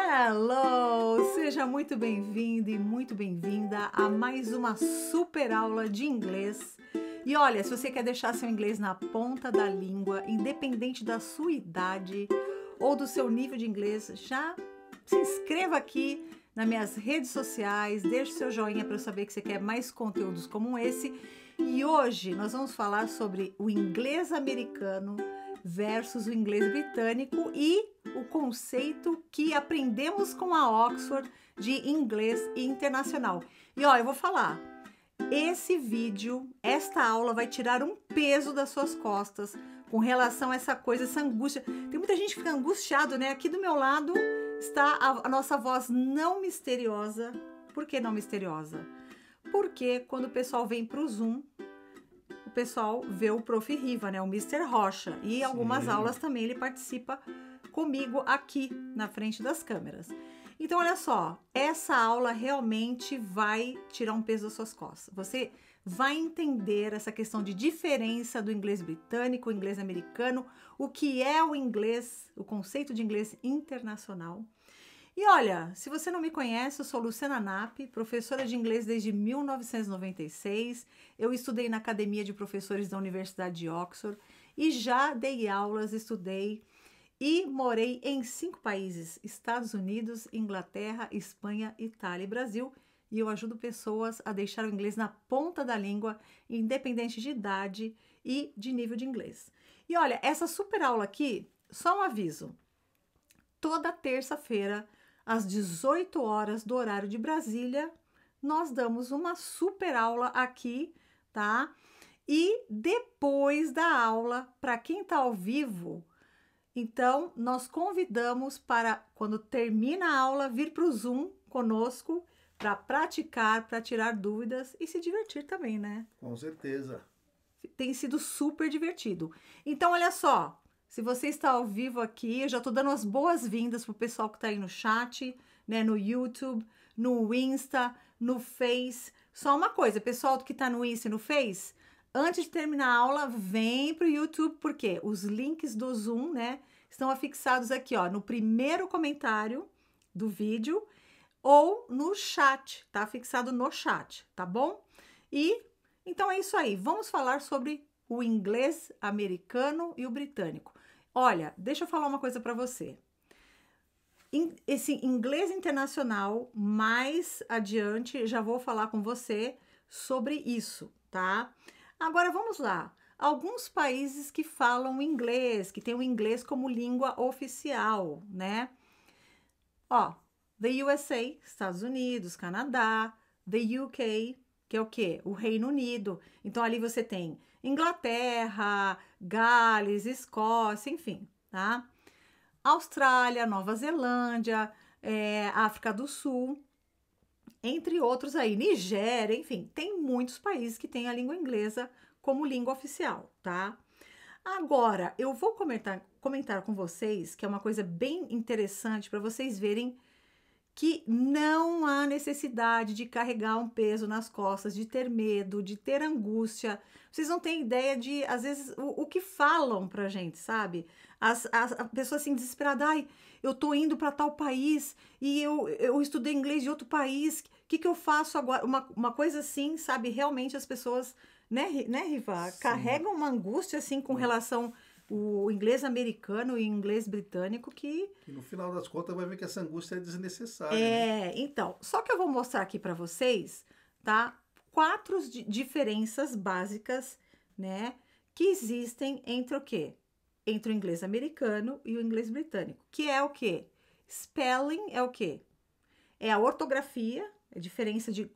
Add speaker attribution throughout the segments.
Speaker 1: Hello! Seja muito bem-vindo e muito bem-vinda a mais uma super aula de inglês. E olha, se você quer deixar seu inglês na ponta da língua, independente da sua idade ou do seu nível de inglês, já se inscreva aqui nas minhas redes sociais, deixe seu joinha para eu saber que você quer mais conteúdos como esse. E hoje nós vamos falar sobre o inglês americano versus o inglês britânico e o conceito que aprendemos com a Oxford de inglês internacional. E ó, eu vou falar, esse vídeo, esta aula vai tirar um peso das suas costas com relação a essa coisa, essa angústia. Tem muita gente que fica angustiado, né? Aqui do meu lado está a nossa voz não misteriosa. Por que não misteriosa? Porque quando o pessoal vem para o Zoom, o pessoal vê o Prof. Riva, né? O Mr. Rocha. E algumas aulas também ele participa comigo aqui na frente das câmeras. Então, olha só, essa aula realmente vai tirar um peso das suas costas. Você vai entender essa questão de diferença do inglês britânico, o inglês americano, o que é o inglês, o conceito de inglês internacional. E olha, se você não me conhece, eu sou Luciana Napp, professora de inglês desde 1996. Eu estudei na Academia de Professores da Universidade de Oxford e já dei aulas, estudei e morei em 5 países: Estados Unidos, Inglaterra, Espanha, Itália e Brasil. E eu ajudo pessoas a deixar o inglês na ponta da língua, independente de idade e de nível de inglês. E olha, essa super aula aqui, só um aviso, toda terça-feira, às 18 horas do horário de Brasília, nós damos uma super aula aqui, tá? E depois da aula, para quem está ao vivo, então nós convidamos para, quando termina a aula, vir para o Zoom conosco para praticar, para tirar dúvidas e se divertir também, né?
Speaker 2: Com certeza.
Speaker 1: Tem sido super divertido. Então, olha só. Se você está ao vivo aqui, eu já estou dando as boas-vindas para o pessoal que está aí no chat, né, no YouTube, no Insta, no Face. Só uma coisa, pessoal que está no Insta e no Face, antes de terminar a aula, vem para o YouTube, porque os links do Zoom, né, estão afixados aqui, ó, no primeiro comentário do vídeo ou no chat, tá fixado no chat, tá bom? E então é isso aí, vamos falar sobre o inglês americano e o britânico. Olha, deixa eu falar uma coisa para você. Esse inglês internacional, mais adiante, já vou falar com você sobre isso, tá? Agora vamos lá. Alguns países que falam inglês, que têm o inglês como língua oficial, né? Ó, the USA, Estados Unidos, Canadá, the UK, que é o quê? O Reino Unido. Então ali você tem Inglaterra, Gales, Escócia, enfim, tá? Austrália, Nova Zelândia, África do Sul, entre outros aí, Nigéria, enfim, tem muitos países que têm a língua inglesa como língua oficial, tá? Agora, eu vou comentar com vocês, que é uma coisa bem interessante para vocês verem que não há necessidade de carregar um peso nas costas, de ter medo, de ter angústia. Vocês não têm ideia de, às vezes, o que falam pra gente, sabe? A pessoa assim desesperada, ai, eu tô indo para tal país e eu estudei inglês de outro país, o que eu faço agora? Uma coisa assim, sabe? Realmente as pessoas, né, Riva, carregam uma angústia assim com relação o inglês americano e o inglês britânico que
Speaker 2: no final das contas vai ver que essa angústia é desnecessária. Né?
Speaker 1: Então, só que eu vou mostrar aqui para vocês, tá? 4 diferenças básicas, né? Que existem entre o quê? Entre o inglês americano e o inglês britânico. Que é o quê? Spelling é o quê? É a ortografia, a diferença de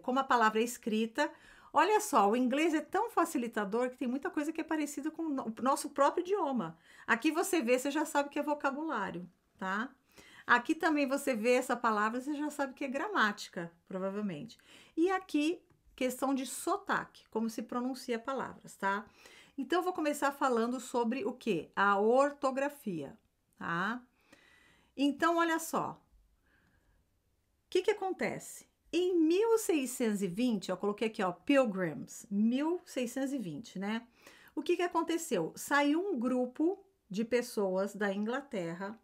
Speaker 1: como a palavra é escrita. Olha só, o inglês é tão facilitador que tem muita coisa que é parecida com o nosso próprio idioma. Aqui você vê, você já sabe que é vocabulário, tá? Aqui também você vê essa palavra, você já sabe que é gramática, provavelmente. E aqui, questão de sotaque, como se pronuncia palavras, tá? Então, eu vou começar falando sobre o quê? A ortografia, tá? Então, olha só. O que acontece? Em 1620, eu coloquei aqui, ó, Pilgrims, 1620, né? O que aconteceu? Saiu um grupo de pessoas da Inglaterra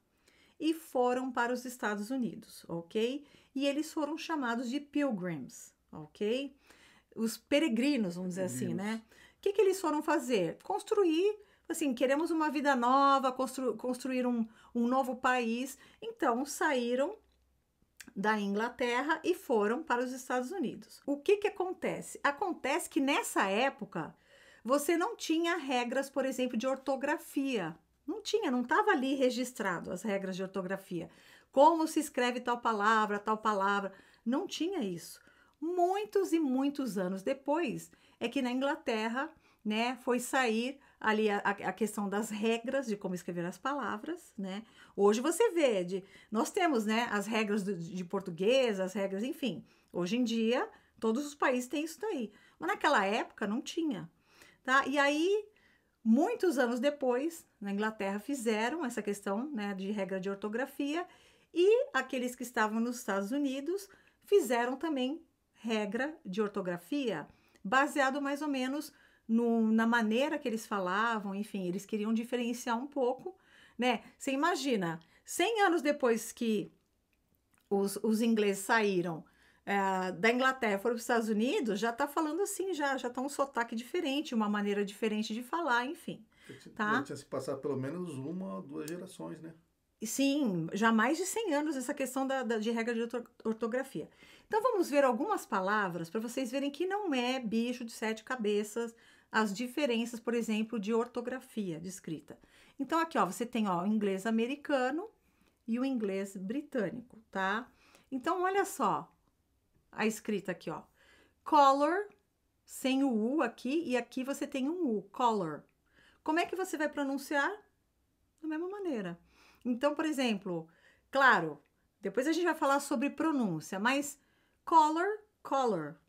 Speaker 1: e foram para os Estados Unidos, ok? E eles foram chamados de pilgrims, ok? Os peregrinos, vamos dizer assim, né? O que eles foram fazer? Construir, assim, queremos uma vida nova, construir um novo país. Então, saíram da Inglaterra e foram para os Estados Unidos. O que acontece? Acontece que nessa época você não tinha regras, por exemplo, de ortografia. Não tinha, não estava ali registrado as regras de ortografia. Como se escreve tal palavra, não tinha isso. Muitos e muitos anos depois é que na Inglaterra, né, foi sair ali a questão das regras de como escrever as palavras, né? Hoje você vê, nós temos, né, as regras de português, as regras, enfim. Hoje em dia, todos os países têm isso daí. Mas naquela época não tinha, tá? E aí, muitos anos depois, na Inglaterra, fizeram essa questão, né, de regra de ortografia e aqueles que estavam nos Estados Unidos fizeram também regra de ortografia baseado mais ou menos na maneira que eles falavam, enfim, eles queriam diferenciar um pouco, né? Você imagina, 100 anos depois que os ingleses saíram da Inglaterra e foram para os Estados Unidos, já tá falando assim, já tá um sotaque diferente, uma maneira diferente de falar, enfim. Tá?
Speaker 2: Já tinha se passado pelo menos 1 ou 2 gerações, né?
Speaker 1: Sim, já mais de 100 anos essa questão de regra de ortografia. Então, vamos ver algumas palavras para vocês verem que não é bicho de 7 cabeças, as diferenças, por exemplo, de ortografia, de escrita. Então, aqui, ó, você tem, ó, o inglês americano e o inglês britânico, tá? Então, olha só a escrita aqui, ó. Color, sem o U aqui, e aqui você tem um U, color. Como é que você vai pronunciar? Da mesma maneira. Então, por exemplo, claro, depois a gente vai falar sobre pronúncia, mas color,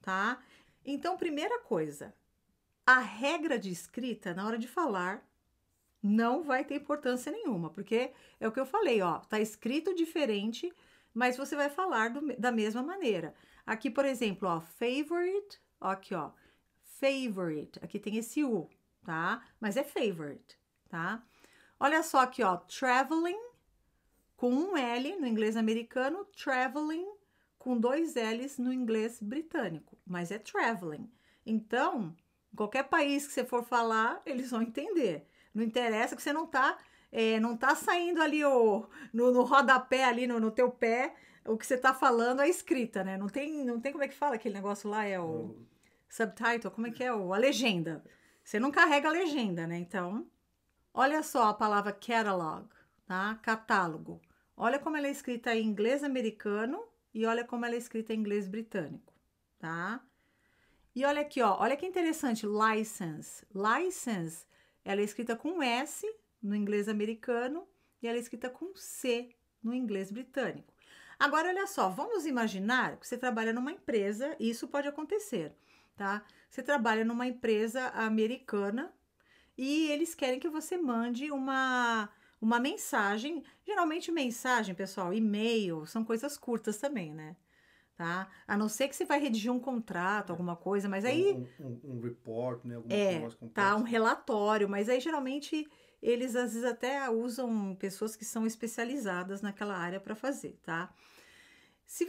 Speaker 1: tá? Então, primeira coisa, a regra de escrita, na hora de falar, não vai ter importância nenhuma, porque é o que eu falei, ó, tá escrito diferente, mas você vai falar da mesma maneira. Aqui, por exemplo, ó, favorite, ó, aqui, ó, favorite, aqui tem esse U, tá? Mas é favorite, tá? Olha só aqui, ó, traveling, com um L no inglês americano, traveling, com 2 L's no inglês britânico, mas é traveling. Então, qualquer país que você for falar, eles vão entender. Não interessa que você não tá saindo ali no rodapé, ali no teu pé, o que você tá falando, a escrita, né? Não tem como é que fala aquele negócio lá, é o subtitle, como é que é? A legenda. Você não carrega a legenda, né? Então, olha só a palavra catalog, tá? Catálogo. Olha como ela é escrita em inglês americano e olha como ela é escrita em inglês britânico, tá? E olha aqui, ó, olha que interessante, license. License, ela é escrita com S no inglês americano e ela é escrita com C no inglês britânico. Agora, olha só, vamos imaginar que você trabalha numa empresa, e isso pode acontecer, tá? Você trabalha numa empresa americana e eles querem que você mande uma mensagem. Geralmente mensagem, pessoal, e-mail, são coisas curtas também, né? Tá? A não ser que você vai redigir um contrato, alguma coisa, mas aí...
Speaker 2: Um report, né? Alguma coisa complexo.
Speaker 1: Tá, um relatório, mas aí geralmente eles às vezes até usam pessoas que são especializadas naquela área para fazer, tá? Se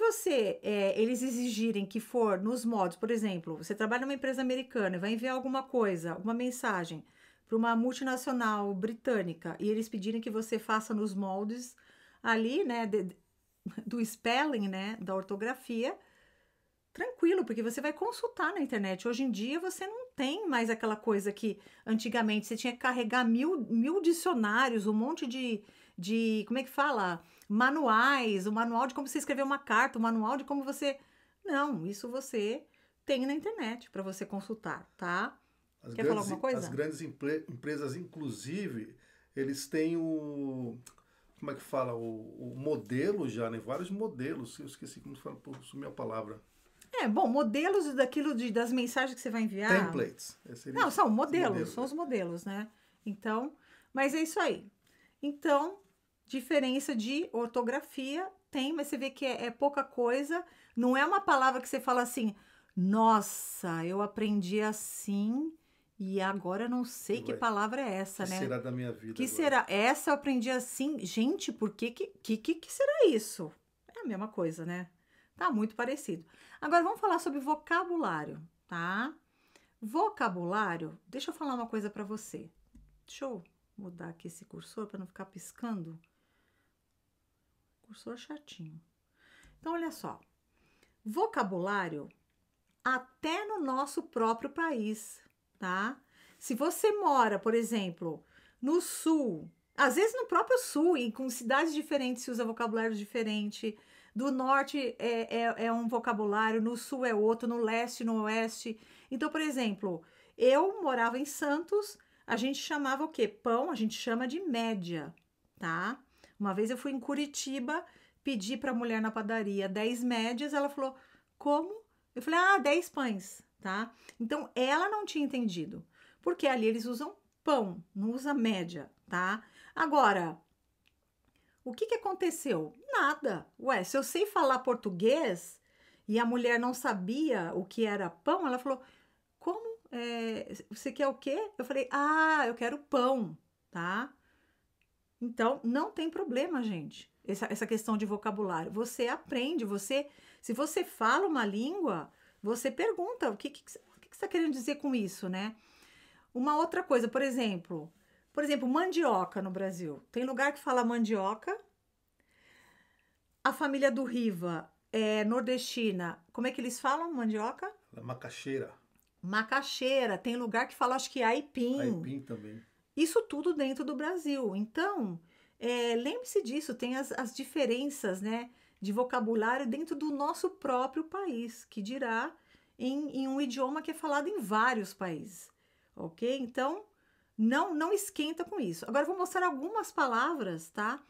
Speaker 1: eles exigirem que for nos modos, por exemplo, você trabalha numa empresa americana e vai enviar alguma coisa, alguma mensagem para uma multinacional britânica e eles pedirem que você faça nos moldes ali, né, do spelling, né, da ortografia, tranquilo, porque você vai consultar na internet. Hoje em dia você não tem mais aquela coisa que antigamente você tinha que carregar mil dicionários, um monte de como é que fala? Manuais, o manual de como você escrever uma carta, o manual de como você... Não, isso você tem na internet para você consultar, tá? Quer falar alguma coisa?
Speaker 2: As grandes empresas, inclusive, eles têm como é que fala? O modelo já, né? Vários modelos. Eu esqueci como fala, sumiu a palavra.
Speaker 1: Bom, modelos das mensagens que você vai enviar.
Speaker 2: Templates.
Speaker 1: Não, são modelos, são os modelos, né? Então, mas é isso aí. Então, diferença de ortografia tem, mas você vê que é pouca coisa. Não é uma palavra que você fala assim, nossa, eu aprendi assim E agora eu não sei que palavra é essa,
Speaker 2: Que
Speaker 1: né?
Speaker 2: será da minha vida
Speaker 1: Que
Speaker 2: agora?
Speaker 1: será? Essa eu aprendi assim. Gente, por que será isso? É a mesma coisa, né? Tá muito parecido. Agora vamos falar sobre vocabulário, tá? Vocabulário, deixa eu falar uma coisa para você. Deixa eu mudar aqui esse cursor para não ficar piscando. Cursor chatinho. Então, olha só. Vocabulário até no nosso próprio país, tá? Se você mora, por exemplo, no sul, às vezes no próprio sul, e com cidades diferentes se usa vocabulário diferente. Do norte é um vocabulário, no sul é outro, no leste, no oeste. Então, por exemplo, eu morava em Santos, a gente chamava o quê? Pão, a gente chama de média, tá? Uma vez eu fui em Curitiba, pedi para a mulher na padaria 10 médias, ela falou, como? Eu falei, 10 pães, tá? Então, ela não tinha entendido, porque ali eles usam pão, não usa média, tá? Agora, o que aconteceu? Nada. Ué, se eu sei falar português e a mulher não sabia o que era pão, ela falou, como? Você quer o quê? Eu falei, eu quero pão, tá? Então, não tem problema, gente, essa questão de vocabulário. Você aprende, se você fala uma língua, você pergunta o que você está querendo dizer com isso, né? Uma outra coisa, por exemplo, mandioca no Brasil. Tem lugar que fala mandioca. A família do Riva é nordestina. Como é que eles falam mandioca?
Speaker 2: Macaxeira.
Speaker 1: Macaxeira. Tem lugar que fala, acho que aipim.
Speaker 2: Aipim também.
Speaker 1: Isso tudo dentro do Brasil. Então, lembre-se disso, tem as diferenças, né, de vocabulário dentro do nosso próprio país, que dirá em um idioma que é falado em vários países, ok? Então, não esquenta com isso. Agora, eu vou mostrar algumas palavras, tá?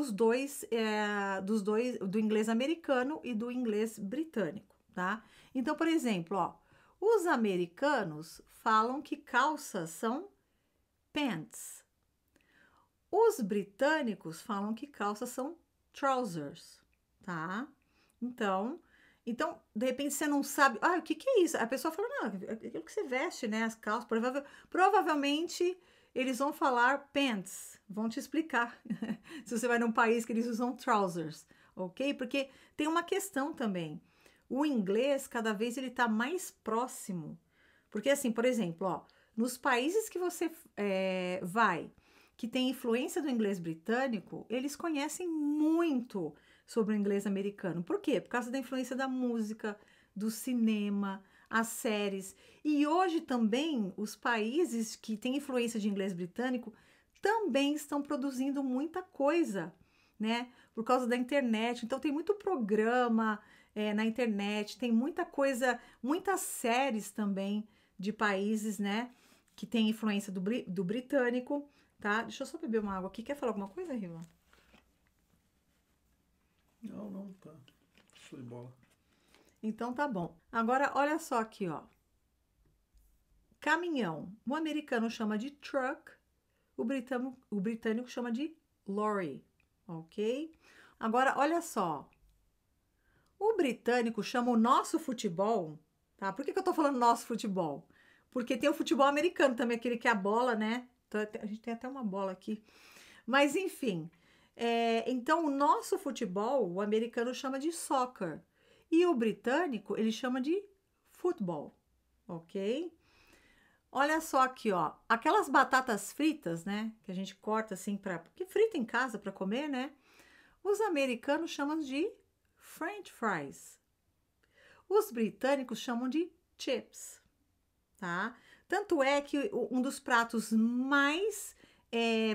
Speaker 1: Do inglês americano e do inglês britânico, tá? Então, por exemplo, ó, os americanos falam que calças são pants. Os britânicos falam que calças são trousers, tá? Então, de repente você não sabe, o que é isso? A pessoa fala, não, aquilo que você veste, né, as calças, provavelmente eles vão falar pants, vão te explicar. Se você vai num país que eles usam trousers, ok? Porque tem uma questão também. O inglês, cada vez ele tá mais próximo. Porque assim, por exemplo, ó, nos países que você vai, que tem influência do inglês britânico, eles conhecem muito sobre o inglês americano. Por quê? Por causa da influência da música, do cinema, as séries. E hoje também os países que têm influência de inglês britânico também estão produzindo muita coisa, né? Por causa da internet. Então tem muito programa na internet, tem muita coisa, muitas séries também de países, né, que tem influência do britânico, tá? Deixa eu só beber uma água aqui. Quer falar alguma coisa, Riva?
Speaker 2: Não, tá. Show de bola.
Speaker 1: Então tá bom. Agora, olha só aqui, ó. Caminhão. O americano chama de truck, o britânico chama de lorry, ok? Agora, olha só. O britânico chama o nosso futebol, tá? Por que eu tô falando nosso futebol? Porque tem o futebol americano também, aquele que é a bola, né? Então, a gente tem até uma bola aqui. Mas, enfim. Então, o nosso futebol, o americano chama de soccer. E o britânico, ele chama de futebol, ok? Olha só aqui, ó. Aquelas batatas fritas, né? Que a gente corta assim porque frita em casa para comer, né? Os americanos chamam de French fries. Os britânicos chamam de chips, tá? Tanto é que um dos pratos mais,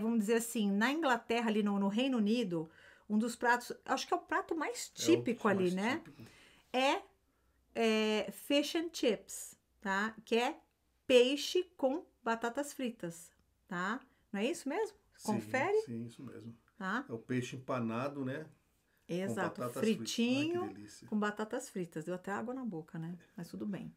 Speaker 1: vamos dizer assim, na Inglaterra, ali no Reino Unido, um dos pratos, acho que é o prato mais típico ali, né? Típico. É fish and chips, tá? Que é peixe com batatas fritas, tá? Não é isso mesmo? Confere?
Speaker 2: Sim, isso mesmo.
Speaker 1: Tá?
Speaker 2: É o peixe empanado, né?
Speaker 1: Exato, fritinho com batatas fritas. Deu até água na boca, né? Mas tudo bem.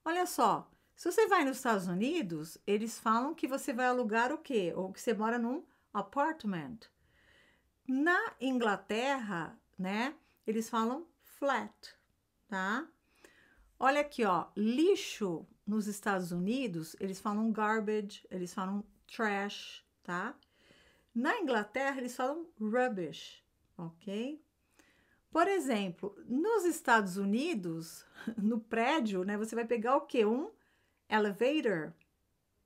Speaker 1: Olha só, se você vai nos Estados Unidos, eles falam que você vai alugar o quê? Ou que você mora num apartment. Na Inglaterra, né? Eles falam flat, tá? Olha aqui, ó, lixo nos Estados Unidos, eles falam garbage, eles falam trash, tá? Na Inglaterra, eles falam rubbish, ok? Por exemplo, nos Estados Unidos, no prédio, né, você vai pegar o quê? Um elevator.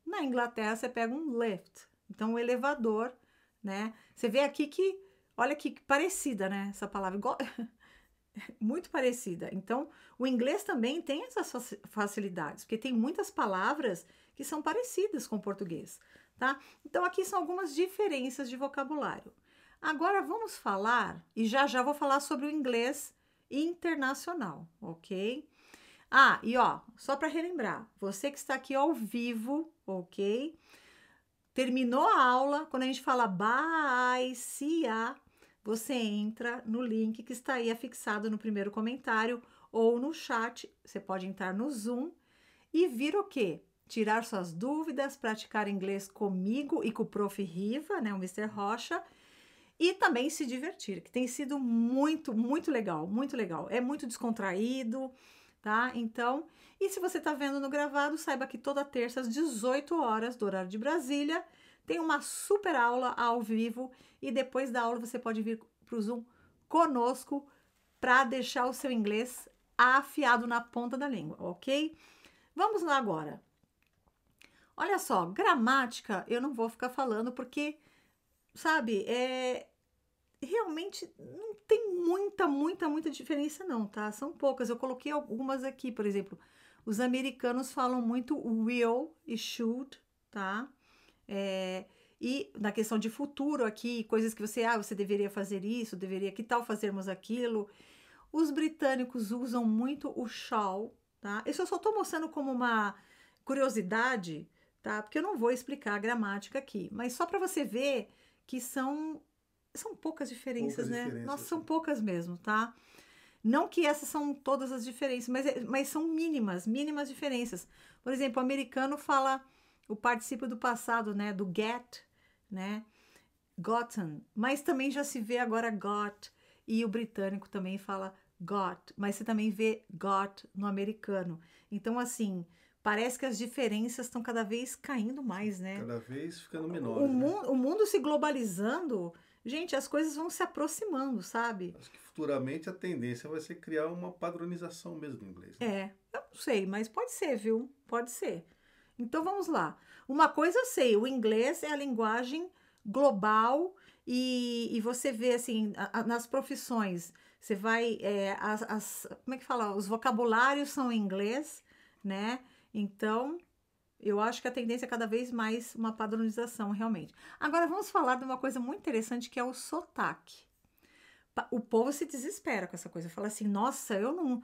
Speaker 1: Na Inglaterra, você pega um lift. Então, o elevador, né? Você vê aqui que, olha que parecida, né? Essa palavra, igual, muito parecida. Então, o inglês também tem essas facilidades, porque tem muitas palavras que são parecidas com o português, tá? Então, aqui são algumas diferenças de vocabulário. Agora, vamos falar, e já vou falar sobre o inglês internacional, ok? Ah, e ó, só para relembrar, você que está aqui ao vivo, ok? Terminou a aula, quando a gente fala bye, see ya, você entra no link que está aí afixado no primeiro comentário ou no chat. Você pode entrar no Zoom e vir o quê? Tirar suas dúvidas, praticar inglês comigo e com o Prof. Riva, né, o Mr. Rocha, e também se divertir, que tem sido muito, muito legal, muito legal. É muito descontraído, tá? Então, e se você tá vendo no gravado, saiba que toda terça às 18 horas do horário de Brasília, tem uma super aula ao vivo e depois da aula você pode vir pro Zoom conosco para deixar o seu inglês afiado na ponta da língua, ok? Vamos lá agora. Olha só, gramática eu não vou ficar falando porque, sabe, realmente não tem muita diferença não, tá? São poucas. Eu coloquei algumas aqui, por exemplo, os americanos falam muito will e should, tá? E na questão de futuro aqui, coisas que você deveria fazer isso, deveria, que tal fazermos aquilo? Os britânicos usam muito o shall, tá? Isso eu só tô mostrando como uma curiosidade, tá? Porque eu não vou explicar a gramática aqui, mas só para você ver que são poucas diferenças, né? Nossa, são poucas mesmo, tá? Não que essas são todas as diferenças, mas são mínimas diferenças. Por exemplo, o americano fala o particípio do passado, né? Do get, né? Gotten. Mas também já se vê agora got. E o britânico também fala got. Mas você também vê got no americano. Então, assim, parece que as diferenças estão cada vez caindo mais, né?
Speaker 2: Cada vez ficando menores,
Speaker 1: o mundo se globalizando, gente, as coisas vão se aproximando, sabe?
Speaker 2: Acho que futuramente a tendência vai ser criar uma padronização mesmo do inglês.
Speaker 1: Né? Eu não sei, mas pode ser, viu? Pode ser. Então vamos lá. Uma coisa eu sei, o inglês é a linguagem global e você vê assim, nas profissões, você vai, como é que fala? Os vocabulários são em inglês, né? Então, eu acho que a tendência é cada vez mais uma padronização, realmente. Agora, vamos falar de uma coisa muito interessante, que é o sotaque. O povo se desespera com essa coisa. Fala assim, nossa, eu não...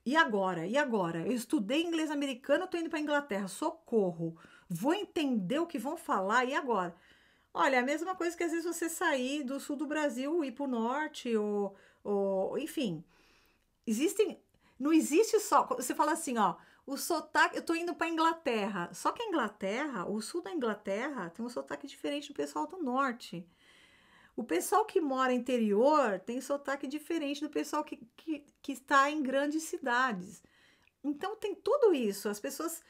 Speaker 1: E agora? E agora? Eu estudei inglês americano, eu tô indo para Inglaterra, socorro. Vou entender o que vão falar, e agora? Olha, é a mesma coisa que às vezes você sair do sul do Brasil e ir pro norte, ou enfim. Não existe só... Você fala assim, ó, o sotaque, eu tô indo para Inglaterra. Só que a Inglaterra, o sul da Inglaterra, tem um sotaque diferente do pessoal do norte. O pessoal que mora interior tem sotaque diferente do pessoal que está em grandes cidades. Então tem tudo isso. As pessoas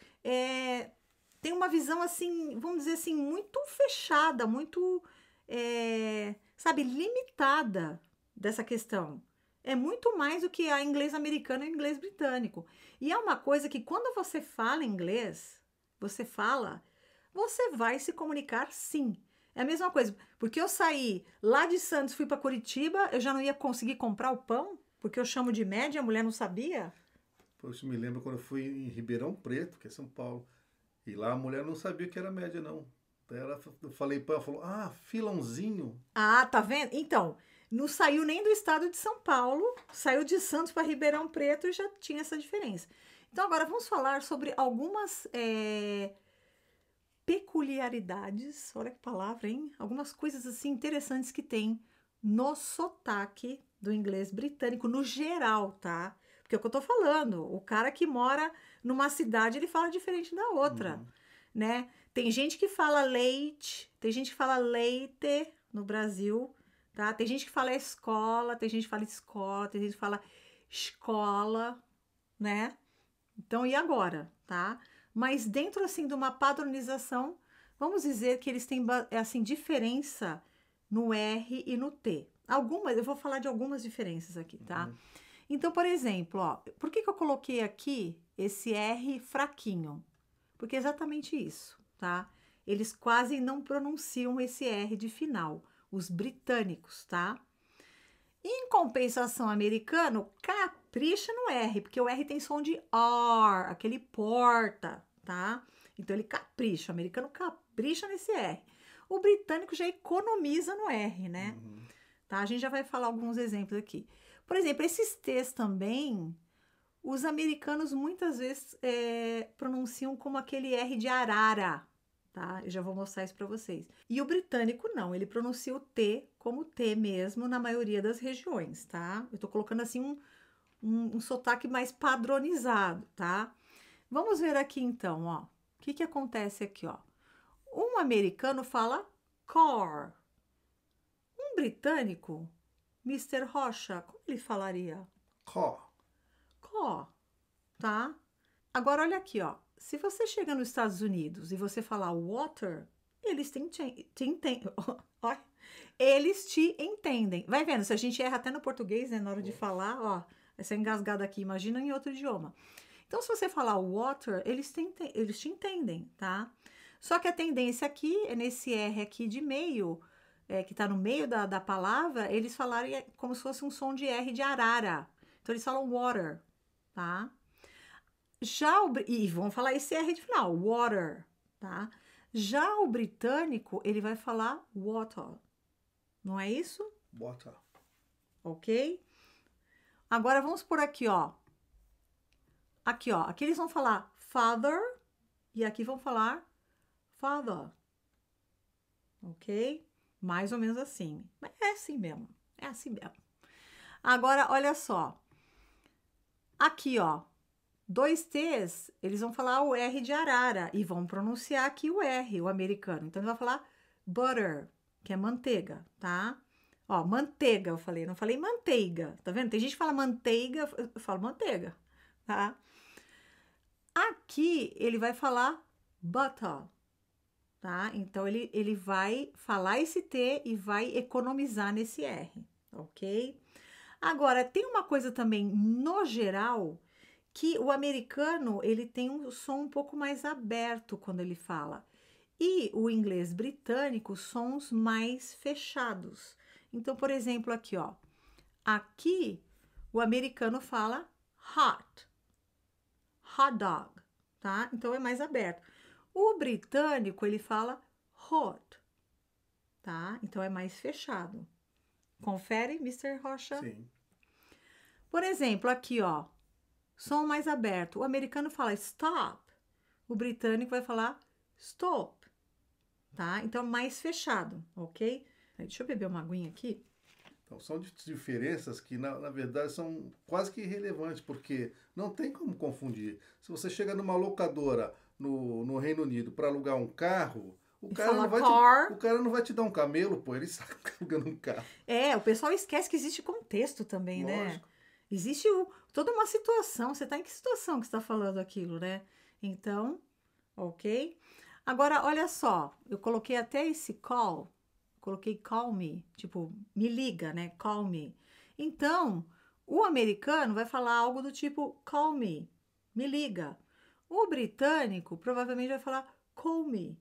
Speaker 1: têm uma visão assim, vamos dizer assim, muito fechada, muito, sabe, limitada dessa questão. É muito mais do que a inglês americano e inglês britânico. E é uma coisa que quando você fala inglês, você vai se comunicar sim. É a mesma coisa, porque eu saí lá de Santos, fui para Curitiba, eu já não ia conseguir comprar o pão, porque eu chamo de média, a mulher não sabia.
Speaker 2: Poxa, me lembro quando eu fui em Ribeirão Preto, que é São Paulo, e lá a mulher não sabia que era média, não. Eu falei pão, ela falou, filãozinho.
Speaker 1: Ah, tá vendo? Então, não saiu nem do estado de São Paulo, saiu de Santos para Ribeirão Preto e já tinha essa diferença. Então, agora vamos falar sobre algumas peculiaridades, olha que palavra, hein? Algumas coisas assim interessantes que tem no sotaque do inglês britânico no geral, tá? Porque é o que eu tô falando, o cara que mora numa cidade, ele fala diferente da outra, né? Tem gente que fala leite, tem gente que fala leite no Brasil, tá? Tem gente que fala escola, tem gente que fala escola, tem gente que fala escola, né? Então, e agora, tá? Mas dentro, assim, de uma padronização, vamos dizer que eles têm, assim, diferença no R e no T. Eu vou falar de algumas diferenças aqui, tá? Então, por exemplo, ó, por que eu coloquei aqui esse R fraquinho? Porque é exatamente isso, tá? Eles quase não pronunciam esse R de final, os britânicos, tá? Em compensação, americano capricha no R, porque o R tem som de R, aquele porta, tá? Então ele capricha, o americano capricha nesse R. O britânico já economiza no R, né? Tá? A gente já vai falar alguns exemplos aqui. Por exemplo, esses T's também, os americanos muitas vezes pronunciam como aquele R de arara, tá? Eu já vou mostrar isso para vocês. E o britânico não, ele pronuncia o T como T mesmo na maioria das regiões, tá? Eu tô colocando assim um sotaque mais padronizado, tá? Vamos ver aqui então, ó. O que acontece aqui, ó? Um americano fala car. Um britânico, Mr. Rocha, como ele falaria?
Speaker 2: Car.
Speaker 1: Car, tá? Agora olha aqui, ó. Se você chega nos Estados Unidos e você falar water, eles te entendem. Eles te entendem. Vai vendo, se a gente erra até no português, né, na hora de falar, ó, essa engasgada aqui, imagina em outro idioma. Então, se você falar water, eles te entendem, tá? Só que a tendência aqui é nesse R aqui de meio, que tá no meio da palavra, eles falarem como se fosse um som de R de arara. Então, eles falam water, tá? E vão falar esse R de final, water, tá? Já o britânico, ele vai falar water. Não é isso?
Speaker 2: Water.
Speaker 1: Ok? Agora, vamos por aqui, ó. Aqui, ó. Aqui eles vão falar father e aqui vão falar father. Ok? Mais ou menos assim. Mas é assim mesmo. É assim mesmo. Agora, olha só. Aqui, ó. 2 T's, eles vão falar o R de arara e vão pronunciar aqui o R, o americano. Então, ele vai falar butter, que é manteiga, tá? Ó, manteiga, eu falei, não falei manteiga, tá vendo? Tem gente que fala manteiga, eu falo manteiga, tá? Aqui, ele vai falar butter, tá? Então, ele vai falar esse T e vai economizar nesse R, ok? Agora, tem uma coisa também, no geral, que o americano, ele tem um som um pouco mais aberto quando ele fala. E o inglês britânico, sons mais fechados. Então, por exemplo, aqui, ó. Aqui, o americano fala hot. Hot dog, tá? Então, é mais aberto. O britânico, ele fala hot, tá? Então, é mais fechado. Confere, Mr. Rocha?
Speaker 2: Sim.
Speaker 1: Por exemplo, aqui, ó. Som mais aberto. O americano fala stop. O britânico vai falar stop. Tá? Então, mais fechado, ok? Deixa eu beber uma aguinha aqui.
Speaker 2: Então, são diferenças que, na verdade, são quase que irrelevantes, porque não tem como confundir. Se você chega numa locadora no Reino Unido para alugar um carro, o cara não vai te dar um camelo, pô, ele sabe que tá alugando um carro.
Speaker 1: O pessoal esquece que existe contexto também,
Speaker 2: Lógico.
Speaker 1: Né? Existe toda uma situação. Você tá em que situação que você tá falando aquilo, né? Então, ok? Agora, olha só. Eu coloquei até esse call. Coloquei call me. Tipo, me liga, né? Call me. Então, o americano vai falar algo do tipo call me. Me liga. O britânico provavelmente vai falar call me.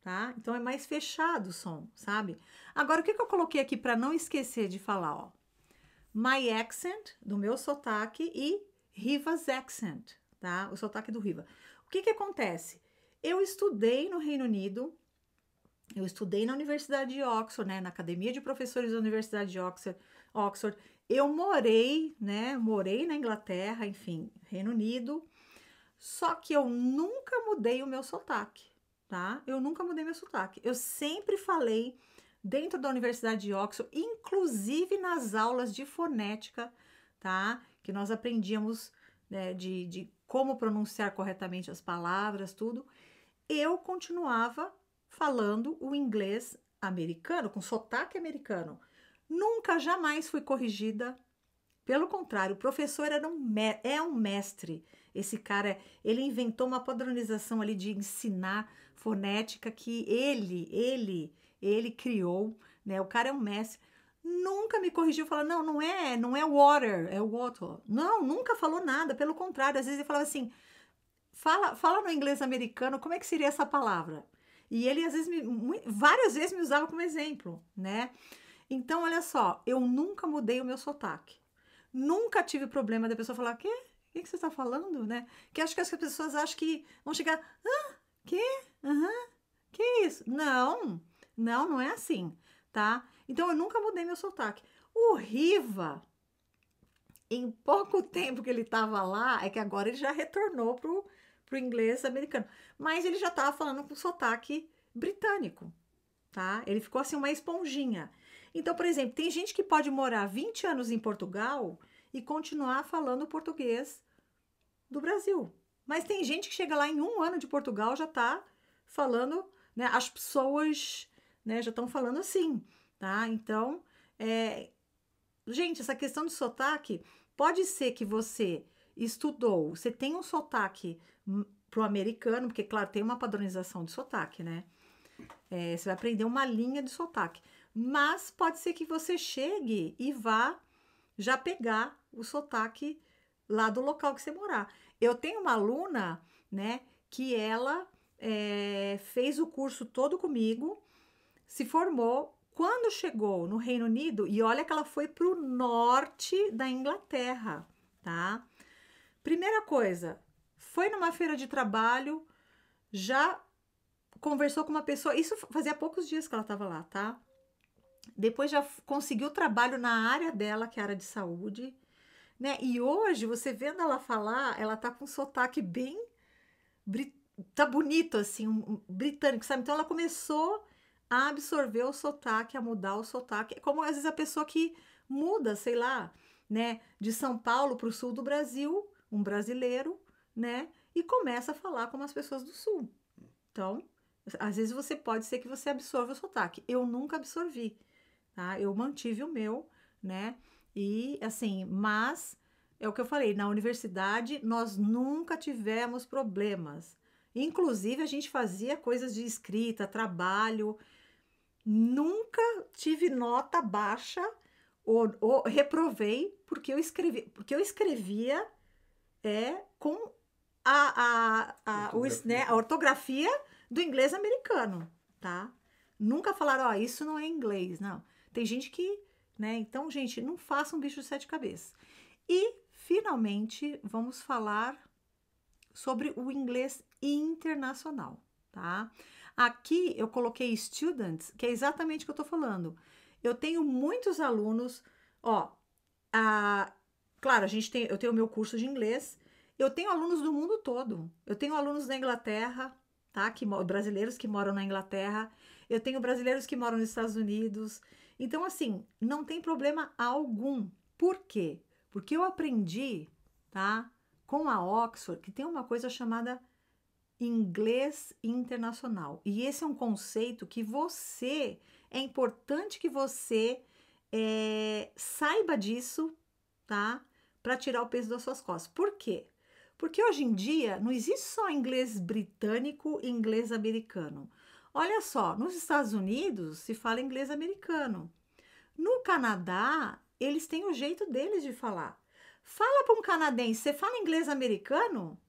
Speaker 1: Tá? Então, é mais fechado o som, sabe? Agora, o que eu coloquei aqui para não esquecer de falar, ó? My accent, do meu sotaque, e Riva's accent, tá? O sotaque do Riva. O que acontece? Eu estudei no Reino Unido, eu estudei na Universidade de Oxford, né? Na Academia de Professores da Universidade de Oxford. Eu morei, né? Morei na Inglaterra, enfim, Reino Unido. Só que eu nunca mudei o meu sotaque, tá? Eu nunca mudei meu sotaque. Eu sempre falei dentro da Universidade de Oxford, inclusive nas aulas de fonética, tá? Que nós aprendíamos, né, de como pronunciar corretamente as palavras, tudo. Eu continuava falando o inglês americano, com sotaque americano. Nunca, jamais fui corrigida. Pelo contrário, o professor é um mestre. Esse cara, ele inventou uma padronização ali de ensinar fonética que ele criou, né? O cara é um mestre. Nunca me corrigiu, falou, não é water, é water. Não, nunca falou nada, pelo contrário, às vezes ele falava assim, fala no inglês americano, como é que seria essa palavra? E ele, às vezes, várias vezes me usava como exemplo, né? Então, olha só, eu nunca mudei o meu sotaque. Nunca tive problema da pessoa falar, quê? O que você está falando, né? Que acho que as pessoas acham que vão chegar, quê? Que isso? Não é assim, tá? Então, eu nunca mudei meu sotaque. O Riva, em pouco tempo que ele estava lá, é que agora ele já retornou pro inglês americano. Mas ele já estava falando com sotaque britânico, tá? Ele ficou assim uma esponjinha. Então, por exemplo, tem gente que pode morar 20 anos em Portugal e continuar falando português do Brasil. Mas tem gente que chega lá em 1 ano de Portugal já tá falando, né? As pessoas, né, já estão falando assim, tá? Então, gente, essa questão de sotaque, pode ser que você estudou, você tem um sotaque pro americano, porque, claro, tem uma padronização de sotaque, né? Você vai aprender uma linha de sotaque. Mas pode ser que você chegue e vá já pegar o sotaque lá do local que você morar. Eu tenho uma aluna, né, que ela fez o curso todo comigo, se formou. Quando chegou no Reino Unido, e olha que ela foi para o norte da Inglaterra, tá? Primeira coisa, foi numa feira de trabalho, já conversou com uma pessoa, isso fazia poucos dias que ela estava lá, tá? Depois já conseguiu trabalho na área dela, que é a área de saúde, né? E hoje, você vendo ela falar, ela tá com um sotaque bem... tá bonito, assim, britânico, sabe? Então, ela começou a absorver o sotaque, a mudar o sotaque. É como, às vezes, a pessoa que muda, sei lá, né? De São Paulo para o sul do Brasil, um brasileiro, né? E começa a falar como as pessoas do sul. Então, às vezes, pode ser que você absorva o sotaque. Eu nunca absorvi, tá? Eu mantive o meu, né? E, assim, mas é o que eu falei, na universidade nós nunca tivemos problemas. Inclusive, a gente fazia coisas de escrita, trabalho, nunca tive nota baixa ou reprovei porque eu escrevia com a ortografia do inglês americano, tá? Nunca falaram, isso não é inglês, não. Tem gente que, né? Então, gente, não faça um bicho de 7 cabeças. E, finalmente, vamos falar sobre o inglês internacional, tá? Aqui eu coloquei students, que é exatamente o que eu tô falando. Eu tenho muitos alunos, claro, eu tenho o meu curso de inglês, eu tenho alunos do mundo todo. Eu tenho alunos da Inglaterra, tá? Brasileiros que moram na Inglaterra. Eu tenho brasileiros que moram nos Estados Unidos. Então, assim, não tem problema algum. Por quê? Porque eu aprendi, tá? Com a Oxford, que tem uma coisa chamada inglês internacional. E esse é um conceito que é importante que você saiba disso, tá? Para tirar o peso das suas costas. Por quê? Porque hoje em dia não existe só inglês britânico e inglês americano. Olha só, nos Estados Unidos se fala inglês americano. No Canadá, eles têm o jeito deles de falar. Fala para um canadense, você fala inglês americano?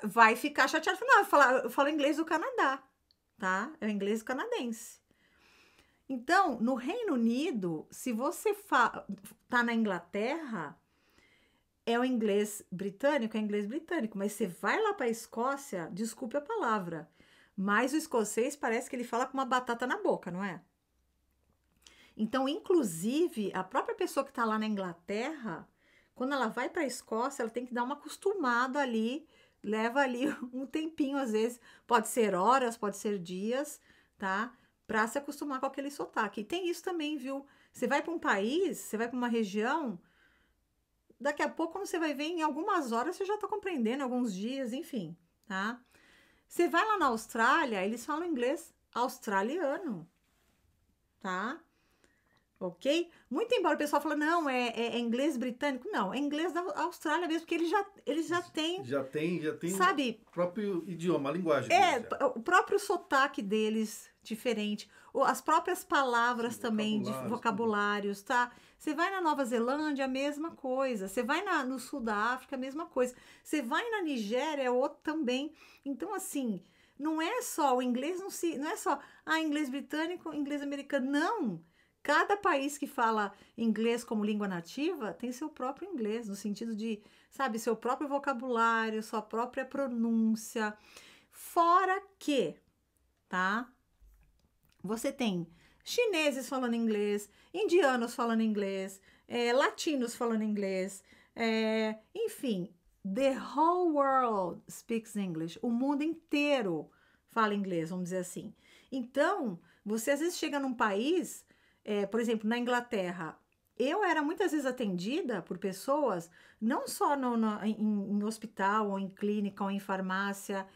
Speaker 1: Vai ficar chateado. Não, eu falo inglês do Canadá, tá? É o inglês canadense. Então, no Reino Unido, se você tá na Inglaterra, é o inglês britânico, mas você vai lá para a Escócia, desculpe a palavra, mas o escocês parece que ele fala com uma batata na boca, não é? Então, inclusive, a própria pessoa que está lá na Inglaterra, quando ela vai para a Escócia, ela tem que dar uma acostumada ali, leva ali um tempinho, às vezes, pode ser horas, pode ser dias, tá? Para se acostumar com aquele sotaque. E tem isso também, viu? Você vai para um país, você vai para uma região, daqui a pouco, quando você vai ver, em algumas horas, você já está compreendendo, alguns dias, enfim, tá? Você vai lá na Austrália, eles falam inglês australiano, tá? ok? Muito embora o pessoal fale, não, é inglês britânico. Não, é inglês da Austrália mesmo, porque eles já têm,
Speaker 2: Já tem
Speaker 1: sabe,
Speaker 2: o próprio idioma, a linguagem
Speaker 1: é,
Speaker 2: deles. Já.
Speaker 1: o próprio sotaque deles diferente, as próprias palavras
Speaker 2: Sim,
Speaker 1: também, de
Speaker 2: vocabulários, tudo.
Speaker 1: vocabulários, tá? Você vai na Nova Zelândia, a mesma coisa. Você vai no sul da África, a mesma coisa. Você vai na Nigéria, é outro também. Então, assim, não é só o inglês, não é só inglês britânico, inglês americano. Não! Cada país que fala inglês como língua nativa tem seu próprio inglês, no sentido de, sabe, seu próprio vocabulário, sua própria pronúncia. Fora que, tá? Você tem chineses falando inglês, indianos falando inglês, latinos falando inglês, enfim, the whole world speaks English. O mundo inteiro fala inglês, vamos dizer assim. Então, você às vezes chega num país, por exemplo, na Inglaterra, eu era muitas vezes atendida por pessoas, não só em hospital, ou em clínica, ou em farmácia,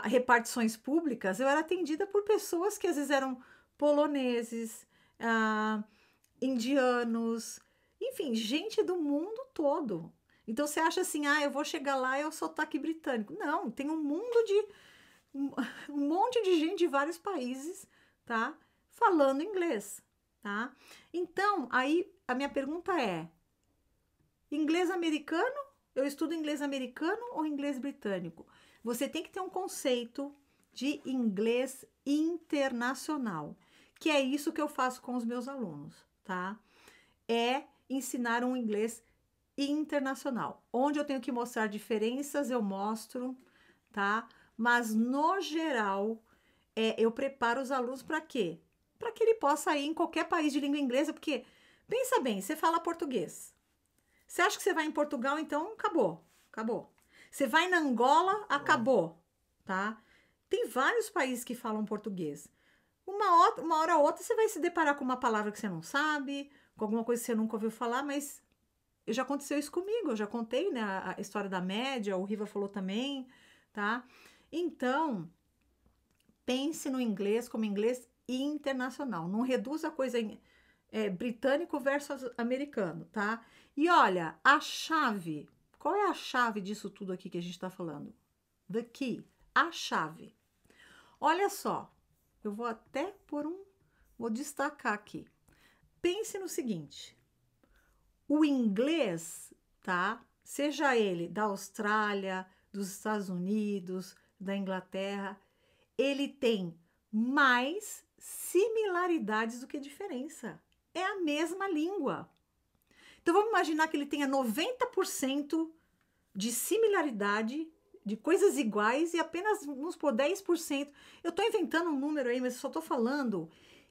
Speaker 1: repartições públicas, eu era atendida por pessoas que às vezes eram poloneses, indianos, enfim, gente do mundo todo. Então você acha assim, eu vou chegar lá e é o sotaque britânico. Não, tem um monte de gente de vários países, tá? Falando inglês, tá? Então, aí a minha pergunta é: inglês americano? Eu estudo inglês americano ou inglês britânico? Você tem que ter um conceito de inglês internacional, que é isso que eu faço com os meus alunos, tá? É ensinar um inglês internacional. Onde eu tenho que mostrar diferenças, eu mostro, tá? Mas, no geral, eu preparo os alunos para quê? Para que ele possa ir em qualquer país de língua inglesa, porque, pensa bem, você fala português. Você acha que você vai em Portugal, então acabou. Você vai na Angola, acabou, tá? Tem vários países que falam português. Uma hora ou outra você vai se deparar com uma palavra que você não sabe, com alguma coisa que você nunca ouviu falar, mas já aconteceu isso comigo, eu já contei, né, a história da média, o Riva falou também, tá? Então, pense no inglês como inglês internacional, não reduza a coisa em britânico versus americano, tá? E olha, qual é a chave disso tudo aqui que a gente está falando? The key, a chave. Olha só, eu vou até vou destacar aqui. Pense no seguinte, o inglês, tá? Seja ele da Austrália, dos Estados Unidos, da Inglaterra, ele tem mais similaridades do que diferença. É a mesma língua. Então vamos imaginar que ele tenha 90% de similaridade, de coisas iguais e apenas, vamos supor, 10%. Eu estou inventando um número aí, mas eu só estou falando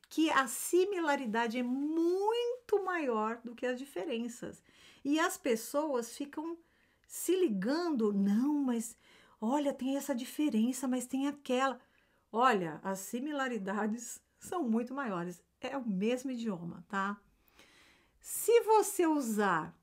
Speaker 1: que a similaridade é muito maior do que as diferenças. E as pessoas ficam se ligando, não, mas olha, tem essa diferença, mas tem aquela. Olha, as similaridades são muito maiores. É o mesmo idioma, tá? Se você usar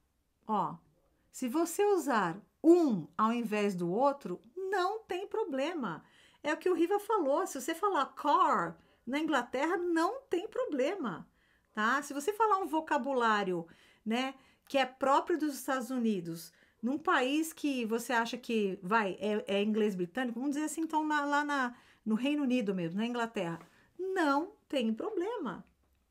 Speaker 1: um ao invés do outro, não tem problema. É o que o Riva falou. Se você falar car na Inglaterra, não tem problema, tá? Se você falar um vocabulário, né, que é próprio dos Estados Unidos, num país que você acha que é inglês britânico, vamos dizer assim, então no Reino Unido mesmo, na Inglaterra, não tem problema.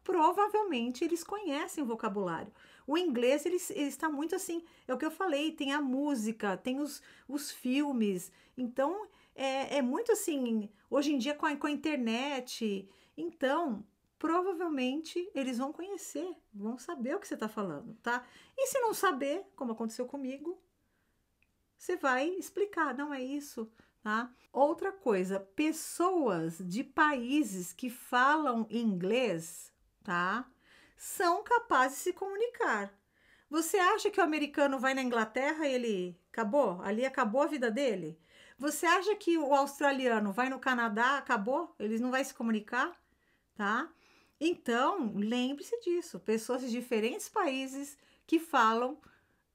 Speaker 1: Provavelmente eles conhecem o vocabulário. O inglês, ele está muito assim, é o que eu falei, tem a música, tem os filmes, então é muito assim, hoje em dia com a internet, então provavelmente eles vão conhecer, vão saber o que você está falando, tá? E se não saber, como aconteceu comigo, você vai explicar, não é isso, tá? Outra coisa, pessoas de países que falam inglês, tá? São capazes de se comunicar. Você acha que o americano vai na Inglaterra e ele acabou? Ali acabou a vida dele? Você acha que o australiano vai no Canadá, acabou? Eles não vão se comunicar, tá? Então, lembre-se disso. Pessoas de diferentes países que falam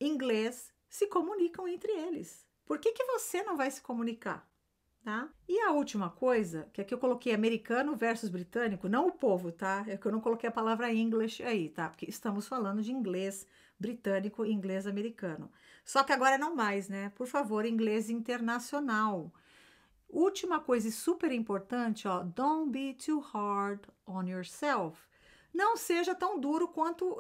Speaker 1: inglês se comunicam entre eles. Por que você não vai se comunicar? tá? E a última coisa, que aqui eu coloquei americano versus britânico, não o povo, tá? É que eu não coloquei a palavra English aí, tá? Porque estamos falando de inglês britânico e inglês americano. Só que agora não mais, né? Por favor, inglês internacional. Última coisa e super importante, ó, don't be too hard on yourself. Não seja tão duro quanto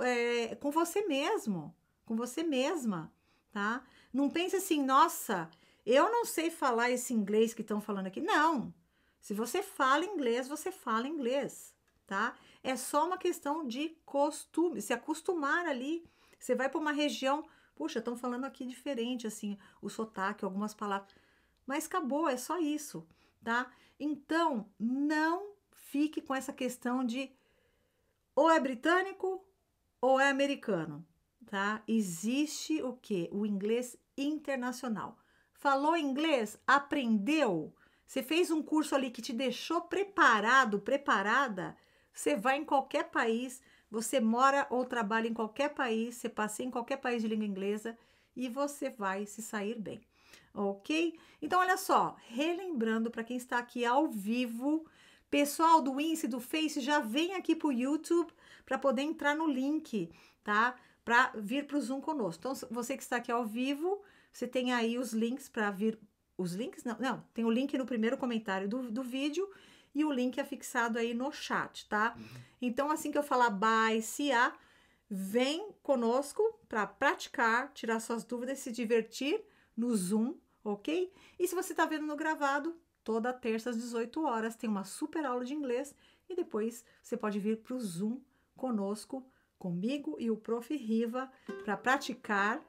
Speaker 1: com você mesmo, com você mesma, tá? Não pense assim, nossa, eu não sei falar esse inglês que estão falando aqui. Não. Se você fala inglês, você fala inglês, tá? É só uma questão de costume, se acostumar ali. Você vai para uma região, puxa, estão falando aqui diferente, assim, o sotaque, algumas palavras. Mas acabou, é só isso, tá? Então, não fique com essa questão de ou é britânico ou é americano, tá? Existe o quê? O inglês internacional. Falou inglês? Aprendeu? Você fez um curso ali que te deixou preparado, preparada? Você vai em qualquer país, você mora ou trabalha em qualquer país, você passeia em qualquer país de língua inglesa e você vai se sair bem, ok? Então, olha só, relembrando para quem está aqui ao vivo, pessoal do Insta e do Face, já vem aqui para o YouTube para poder entrar no link, tá? Para vir para o Zoom conosco. Então, você que está aqui ao vivo, você tem aí os links para vir. Os links? Não, tem o link no primeiro comentário do vídeo e o link é fixado aí no chat, tá? Então, assim que eu falar bye, see ya, vem conosco para praticar, tirar suas dúvidas, se divertir no Zoom, ok? E se você está vendo no gravado, toda terça às 18 horas tem uma super aula de inglês e depois você pode vir para o Zoom conosco, comigo e o Prof. Riva para praticar.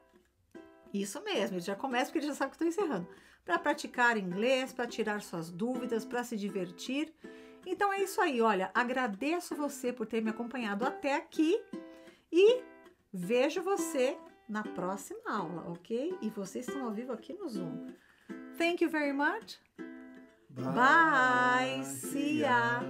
Speaker 1: Isso mesmo, ele já começa porque ele já sabe que estou encerrando. Para praticar inglês, para tirar suas dúvidas, para se divertir. Então é isso aí, olha, agradeço você por ter me acompanhado até aqui e vejo você na próxima aula, ok? E vocês estão ao vivo aqui no Zoom. Thank you very much. Bye. See ya.